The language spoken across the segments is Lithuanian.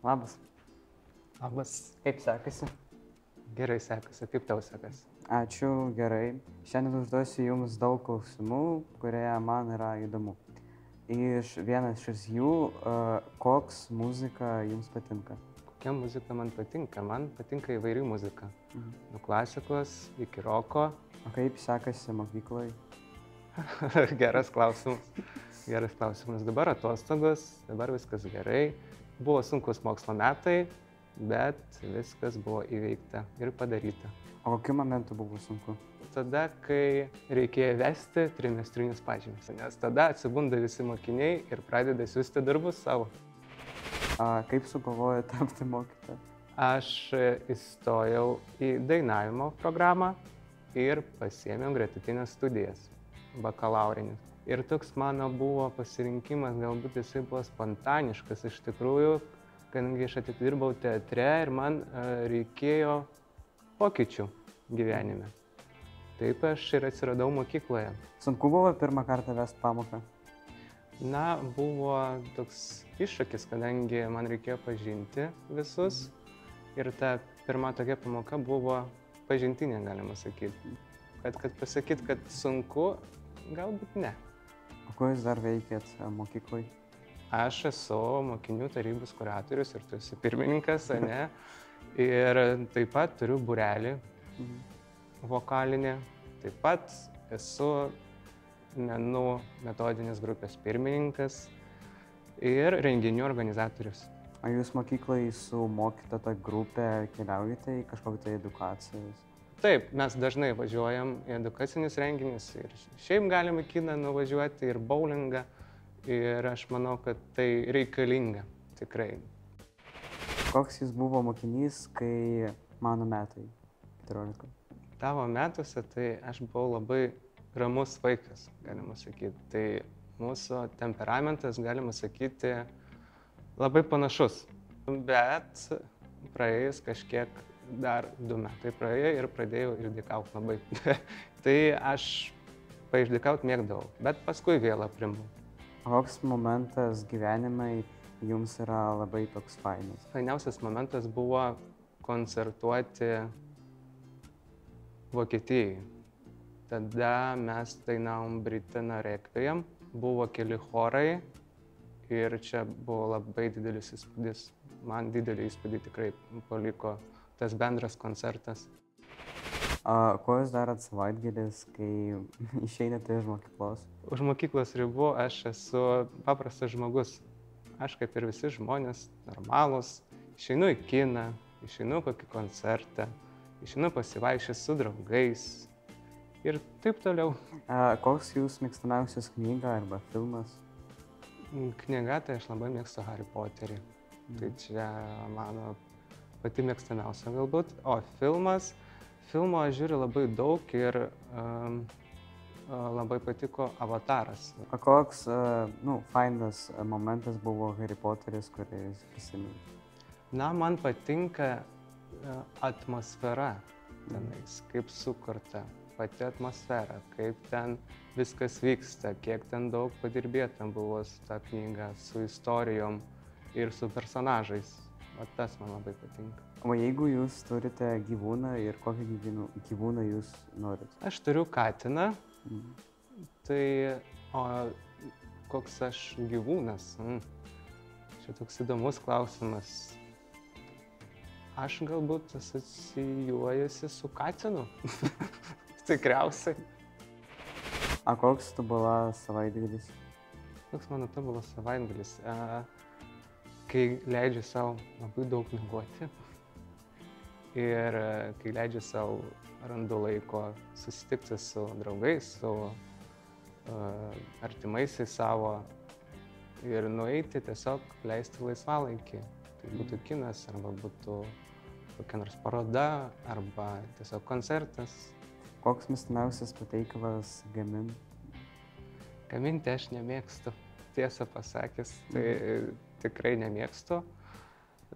Labas. Labas. Kaip sekasi? Gerai sekasi. Kaip tau sekasi? Ačiū, gerai. Šiandien užduosiu Jums daug klausimų, kurie man yra įdomu. Vienas iš jų, koks muzika Jums patinka? Kokia muzika man patinka? Man patinka įvairi muzika. Mhm. Nuo klasikos iki roko. O kaip sekasi mokykloje? Geras klausimas. Geras klausimas. Dabar atostogos, dabar viskas gerai. Buvo sunkus mokslo metai, bet viskas buvo įveikta ir padaryta. O kokiu momentu buvo sunku? Tada, kai reikėjo vesti trimestrinius pažymius, nes tada atsibunda visi mokiniai ir pradeda siųsti darbus savo. Kaip sugalvojo tapti mokytoju? Aš įstojau į dainavimo programą ir pasiėmiau gretutinės studijas, bakalaurinius. Ir toks mano buvo pasirinkimas, galbūt jisai buvo spontaniškas iš tikrųjų, kadangi aš atidirbau teatre ir man reikėjo pokyčių gyvenime. Taip aš ir atsiradau mokykloje. Sunku buvo pirmą kartą vesti pamoką? Na, buvo toks iššūkis, kadangi man reikėjo pažinti visus ir ta pirma tokia pamoka buvo pažintinė, galima sakyti. Kad pasakyti, kad sunku, galbūt ne. O ko Jūs dar veikėt mokykloje? Aš esu mokinių tarybos kuratorius ir tu esi pirmininkas, ne? Ir taip pat turiu būrelį vokalinį. Taip pat esu menų metodinės grupės pirmininkas ir renginių organizatorius. O Jūs mokykloje su mokytoja grupė keliaujate į kažkokią tai edukacijas? Taip, mes dažnai važiuojam į edukacinius renginius ir šiaip galime kiną nuvažiuoti ir bowlingą. Ir aš manau, kad tai reikalinga, tikrai. Koks Jūs buvo mokinys, kai mano metai 14? Tavo metuose tai aš buvau labai ramus vaikas, galima sakyti. Tai mūsų temperamentas, galima sakyti, labai panašus. Bet praėjus kažkiek dar 2 metai praėjo ir pradėjau išdykauti labai. Tai aš paišdykauti mėgdavau, bet paskui vėl aprimau. Koks momentas gyvenime Jums yra labai toks fainas? Fainiausias momentas buvo koncertuoti Vokietijai. Tada mes dainavom Britain Requiem, buvo keli chorai ir čia buvo labai didelis įspūdis. Man didelį įspūdį tikrai paliko tas bendras koncertas. Ko Jūs darot savaitgalis, kai išeinate iš mokyklos? Už mokyklos ribų aš esu paprastas žmogus. Aš kaip ir visi žmonės, normalūs, išeinu į kiną, išeinu kokį koncertą, išeinu pasivaikščioti su draugais ir taip toliau. Koks Jūsų mėgstamiausias knyga arba filmas? Knyga tai aš labai mėgstu Harry Potterį. Tai čia mano pati mėgstamiausia galbūt. O filmo aš žiūriu labai daug ir labai patiko Avataras. O koks fainas momentas buvo Harry Potteris, kurį Jūs prisiminėte? Na, man patinka atmosfera tenais, kaip sukurta, pati atmosfera, kaip ten viskas vyksta, kiek ten daug padirbėta buvo su ta knyga, su istorijom ir su personažais. O tas man labai patinka. O jeigu Jūs turite gyvūną ir kokį gyvūną Jūs norit? Aš turiu katiną. Tai koks aš gyvūnas? Čia toks įdomus klausimas. Aš galbūt asocijuojuosi su katinu. Tikriausiai. Koks tobulas savaitgalis? Koks mano tobulas savaitgalis? Kai leidžiu savo labai daug miegoti ir kai leidžiu savo randu laiko susitikti su draugais, su artimaisiais savo ir nueiti tiesiog leisti laisvalaikį. Tai būtų kinas, arba būtų kokia nors paroda, arba tiesiog koncertas. Koks mėgstamiausias patiekalas gaminti? Gaminti aš nemėgstu, tiesą pasakęs, tai tikrai nemėgstu.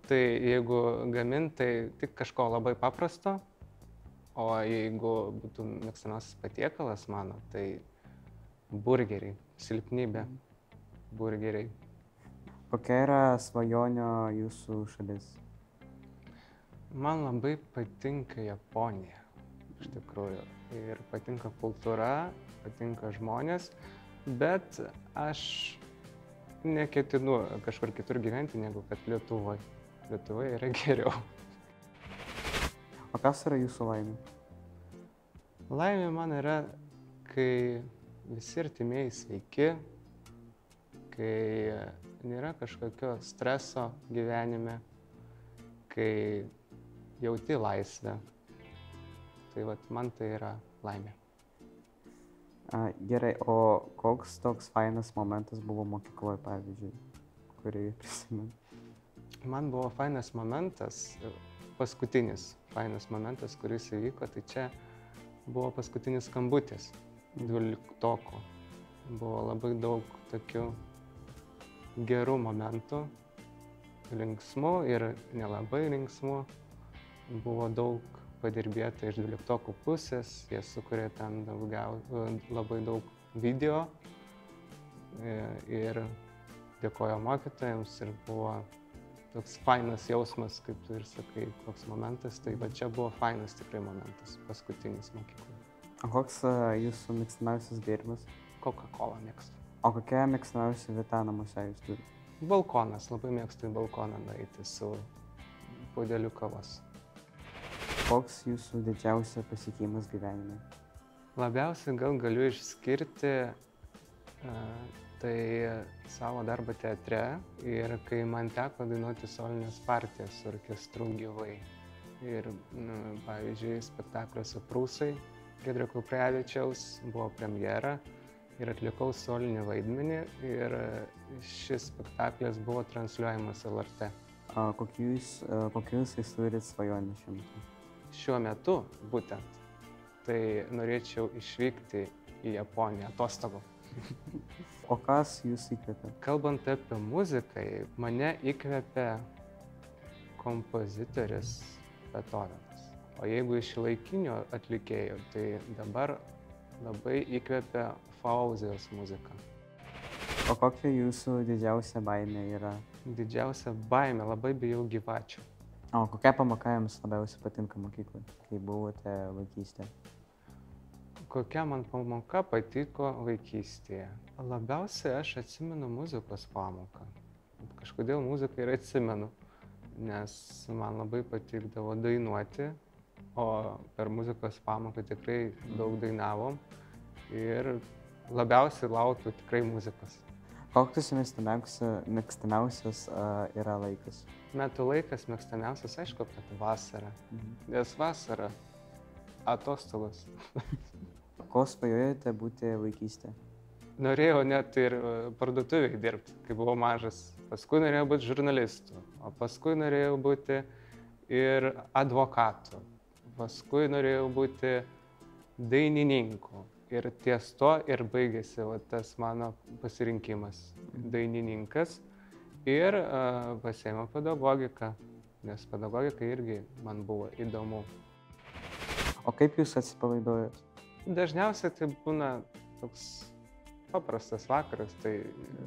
Tai jeigu gaminti, tai tik kažko labai paprasto, o jeigu būtų mėgstamiausias patiekalas mano, tai burgeriai, silpnybė, burgeriai. Kokia yra svajonių jūsų šalis? Man labai patinka Japonija, iš tikrųjų. Ir patinka kultūra, patinka žmonės, bet aš neketinu kažkur kitur gyventi, negu kad Lietuvoje. Lietuvoje yra geriau. O kas yra jūsų laimė? Laimė man yra, kai visi artimieji sveiki, kai nėra kažkokio streso gyvenime, kai jauti laisvę. Tai vat, man tai yra laimė. Gerai, o koks toks fainas momentas buvo mokykloje, pavyzdžiui, kurį prisimenu? Man buvo fainas momentas, paskutinis fainas momentas, kuris įvyko, tai čia buvo paskutinis skambutis 12-oko. Buvo labai daug tokių gerų momentų, linksmų ir nelabai linksmų. Buvo daug padirbėta iš 12-okų pusės, jie sukūrė ten labai daug video ir dėkojo mokytojams ir buvo toks fainas jausmas, kaip tu ir sakai, koks momentas. Tai va čia buvo fainas tikrai momentas, paskutinis mokykloje. O koks jūsų mėgstamiausias gėrimas? Coca-Cola mėgstu. O kokia mėgstamiausia vieta namuose jūs turite? Balkonas, labai mėgstu į balkoną nueiti su puodeliu kavos. Koks jūsų didžiausias pasiekimas gyvenime? Labiausiai gal galiu išskirti tai savo darbą teatre ir kai man teko dainuoti solinės partijas su orkestru gyvai. Ir, pavyzdžiui, spektakliuose Prūsai, Giedrio Kuprevičiaus buvo premjera ir atlikau solinį vaidmenį ir šis spektaklis buvo transliuojamas LRT. Kokius jūs turite svajonę šiuo metu? Šiuo metu būtent, tai norėčiau išvykti į Japoniją atostogų. O kas jūs įkvepia? Kalbant apie muziką, mane įkvepia kompozitorius Beethovenas. O jeigu iš šiuolaikinių atlikėjų, tai dabar labai įkvepia Fauzijos muzika. O kokia jūsų didžiausia baimė yra? Didžiausia baimė, labai bijau gyvačių. O kokia pamoka jums labiausiai patinka mokykloje, kai buvote vaikystėje? Kokia man pamoka patiko vaikystėje? Labiausiai aš atsimenu muzikos pamoką. Kažkodėl muziką ir atsimenu, nes man labai patikdavo dainuoti, o per muzikos pamoką tikrai daug dainavom ir labiausiai laukiu tikrai muzikos. Koks mėgstamiausias yra laikas? Metų laikas mėgstamiausias, aišku, kad vasara. Nes vasara atostogos. Ko svajojate būti vaikystėje? Norėjau net ir parduotuvėje dirbti, kai buvau mažas. Paskui norėjau būti žurnalistu, o paskui norėjau būti ir advokatu. Paskui norėjau būti dainininku. Ir ties to ir baigėsi tas mano pasirinkimas - dainininkas. Ir pasiėmiau pedagogiką, nes pedagogika irgi man buvo įdomu. O kaip jūs atsipalaiduojat? Dažniausiai tai būna toks paprastas vakaras, tai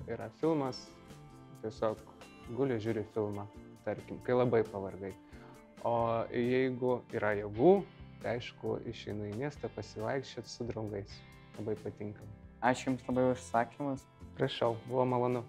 yra filmas, tiesiog guli žiūri filmą, tarkim, kai labai pavargai. O jeigu yra jėgų, tai aišku, išeinu į miestą pasivaikščioti su draugais. Labai patinka. Ačiū Jums labai už sakymus. Prašau, buvo malonu.